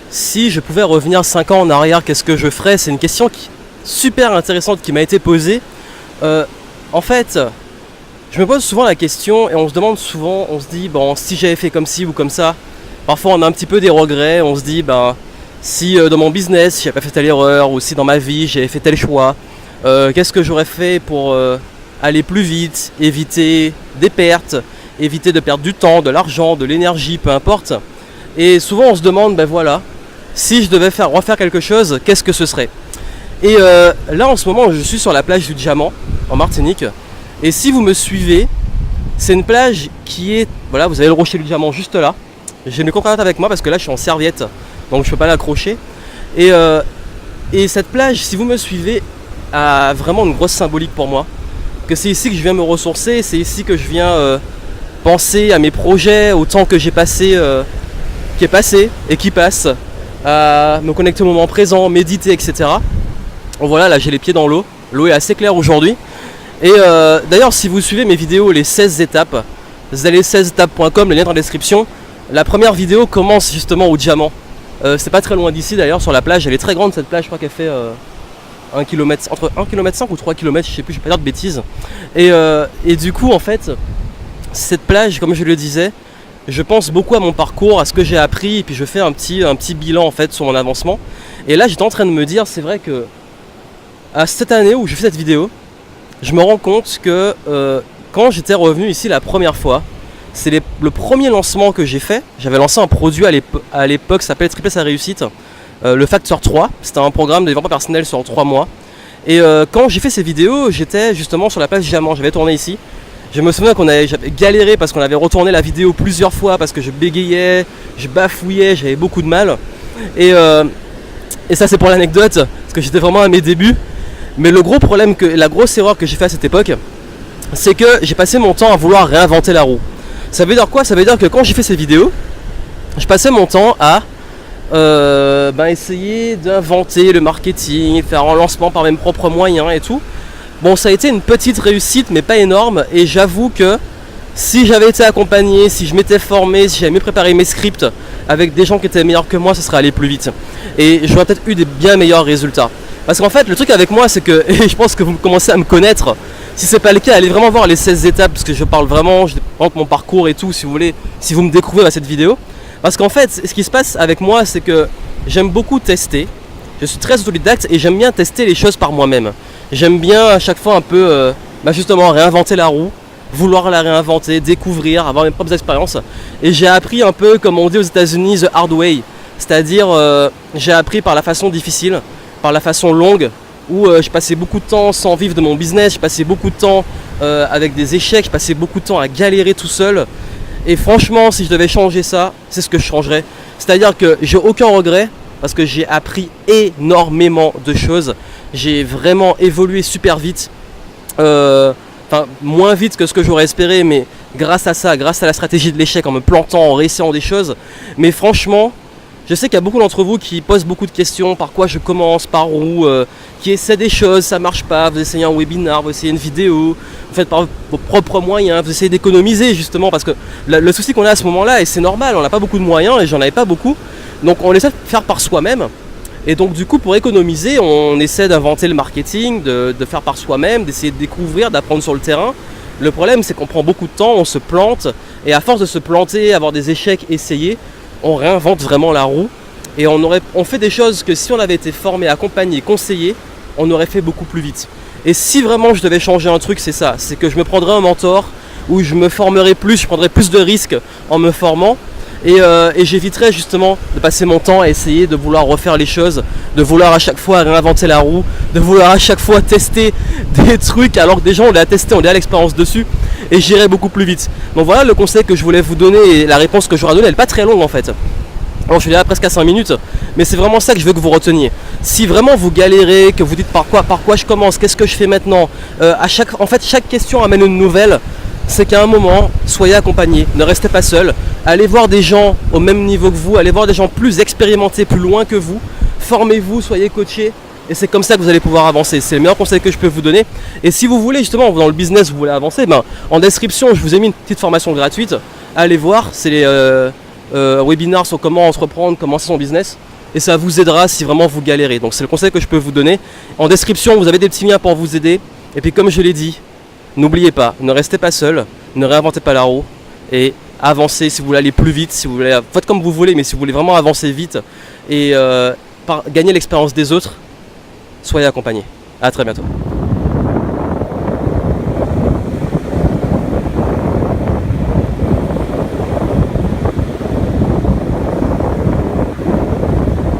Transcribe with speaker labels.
Speaker 1: si je pouvais revenir 5 ans en arrière, qu'est-ce que je ferais? C'est une question super intéressante qui m'a été posée. En fait, je me pose souvent la question et on se demande souvent, on se dit, bon, si j'avais fait comme ci ou comme ça, parfois on a un petit peu des regrets, on se dit, ben, si dans mon business, j'avais pas fait telle erreur, ou si dans ma vie, j'avais fait tel choix, qu'est-ce que j'aurais fait pour aller plus vite, éviter des pertes, éviter de perdre du temps, de l'argent, de l'énergie, peu importe. Et souvent on se demande, ben voilà, si je devais refaire quelque chose, qu'est-ce que ce serait? Et là en ce moment je suis sur la plage du Diamant en Martinique. Et si vous me suivez, c'est une plage qui est, voilà, vous avez le rocher du Diamant juste là. J'ai une contrainte avec moi parce que là je suis en serviette, donc je peux pas l'accrocher. Et cette plage, si vous me suivez, a vraiment une grosse symbolique pour moi. Que c'est ici que je viens me ressourcer, c'est ici que je viens penser à mes projets, au temps que j'ai passé, qui est passé et qui passe, à me connecter au moment présent, méditer, etc. Donc voilà, là j'ai les pieds dans l'eau. L'eau est assez claire aujourd'hui. Et d'ailleurs, si vous suivez mes vidéos, les 16 étapes, vous allez 16étapes.com, le lien dans la description. La première vidéo commence justement au Diamant. C'est pas très loin d'ici d'ailleurs, sur la plage. Elle est très grande cette plage, je crois qu'elle fait 1 km, entre 1,5 km ou 3 km, je sais plus, je vais pas dire de bêtises. Et du coup, en fait, cette plage, comme je le disais, je pense beaucoup à mon parcours, à ce que j'ai appris, et puis je fais un petit bilan en fait sur mon avancement. Et là, j'étais en train de me dire, c'est vrai que à cette année où je fais cette vidéo, je me rends compte que quand j'étais revenu ici la première fois, c'est le premier lancement que j'ai fait. J'avais lancé un produit à l'époque, ça s'appelle Tripler sa réussite, le Facteur 3. C'était un programme de développement personnel sur 3 mois. Et quand j'ai fait ces vidéos, j'étais justement sur la plage Diamant, j'avais tourné ici. Je me souviens j'avais galéré parce qu'on avait retourné la vidéo plusieurs fois, parce que je bégayais, je bafouillais, j'avais beaucoup de mal. Et ça c'est pour l'anecdote, parce que j'étais vraiment à mes débuts. Mais le gros problème, la grosse erreur que j'ai fait à cette époque, c'est que j'ai passé mon temps à vouloir réinventer la roue. Ça veut dire quoi? Ça veut dire que quand j'ai fait ces vidéos, je passais mon temps à essayer d'inventer le marketing, faire un lancement par mes propres moyens et tout. Bon, ça a été une petite réussite, mais pas énorme. Et j'avoue que si j'avais été accompagné, si je m'étais formé, si j'avais mieux préparé mes scripts avec des gens qui étaient meilleurs que moi, ça serait allé plus vite. Et j'aurais peut-être eu des bien meilleurs résultats. Parce qu'en fait, le truc avec moi, c'est que, et je pense que vous commencez à me connaître, si c'est pas le cas, allez vraiment voir les 16 étapes, parce que je parle vraiment, je présente mon parcours et tout, si vous voulez, si vous me découvrez à cette vidéo. Parce qu'en fait, ce qui se passe avec moi, c'est que j'aime beaucoup tester, je suis très autodidacte et j'aime bien tester les choses par moi-même. J'aime bien à chaque fois un peu, justement, réinventer la roue, vouloir la réinventer, découvrir, avoir mes propres expériences. Et j'ai appris un peu, comme on dit aux États-Unis, the hard way, c'est-à-dire j'ai appris par la façon difficile, par la façon longue, où je passais beaucoup de temps sans vivre de mon business, je passais beaucoup de temps avec des échecs, je passais beaucoup de temps à galérer tout seul. Et franchement, si je devais changer ça, c'est ce que je changerais. C'est-à-dire que j'ai aucun regret, parce que j'ai appris énormément de choses. J'ai vraiment évolué super vite, moins vite que ce que j'aurais espéré, mais grâce à ça, grâce à la stratégie de l'échec, en me plantant, en réessayant des choses. Mais franchement, je sais qu'il y a beaucoup d'entre vous qui posent beaucoup de questions, par quoi je commence, par où, qui essaient des choses, ça marche pas, vous essayez un webinar, vous essayez une vidéo, vous faites par vos propres moyens, vous essayez d'économiser justement, parce que le souci qu'on a à ce moment-là, et c'est normal, on n'a pas beaucoup de moyens, et j'en avais pas beaucoup, donc on essaie de faire par soi-même, et donc du coup pour économiser, on essaie d'inventer le marketing, de faire par soi-même, d'essayer de découvrir, d'apprendre sur le terrain. Le problème c'est qu'on prend beaucoup de temps, on se plante, et à force de se planter, avoir des échecs, essayer, on réinvente vraiment la roue et on fait des choses que si on avait été formé, accompagné, conseillé, on aurait fait beaucoup plus vite. Et si vraiment je devais changer un truc, c'est ça, c'est que je me prendrais un mentor où je me formerais plus, je prendrais plus de risques en me formant et j'éviterais justement de passer mon temps à essayer de vouloir refaire les choses, de vouloir à chaque fois réinventer la roue, de vouloir à chaque fois tester des trucs alors que déjà on l'a testé, on a l'expérience dessus. Et j'irai beaucoup plus vite. Donc voilà le conseil que je voulais vous donner et la réponse que j'aurais donnée, elle n'est pas très longue en fait. Alors je suis là presque à 5 minutes, mais c'est vraiment ça que je veux que vous reteniez. Si vraiment vous galérez, que vous dites par quoi je commence, qu'est-ce que je fais maintenant, chaque question amène une nouvelle, c'est qu'à un moment, soyez accompagné, ne restez pas seul, allez voir des gens au même niveau que vous, allez voir des gens plus expérimentés, plus loin que vous, formez-vous, soyez coachés. Et c'est comme ça que vous allez pouvoir avancer. C'est le meilleur conseil que je peux vous donner. Et si vous voulez justement, dans le business, vous voulez avancer, en description, je vous ai mis une petite formation gratuite. Allez voir, c'est les webinars sur comment entreprendre, commencer son business. et ça vous aidera si vraiment vous galérez. Donc c'est le conseil que je peux vous donner. En description, vous avez des petits liens pour vous aider. Et puis comme je l'ai dit, n'oubliez pas, ne restez pas seul, ne réinventez pas la roue et avancez si vous voulez aller plus vite, si vous voulez, faites comme vous voulez, mais si vous voulez vraiment avancer vite et gagner l'expérience des autres, soyez accompagné. À très bientôt.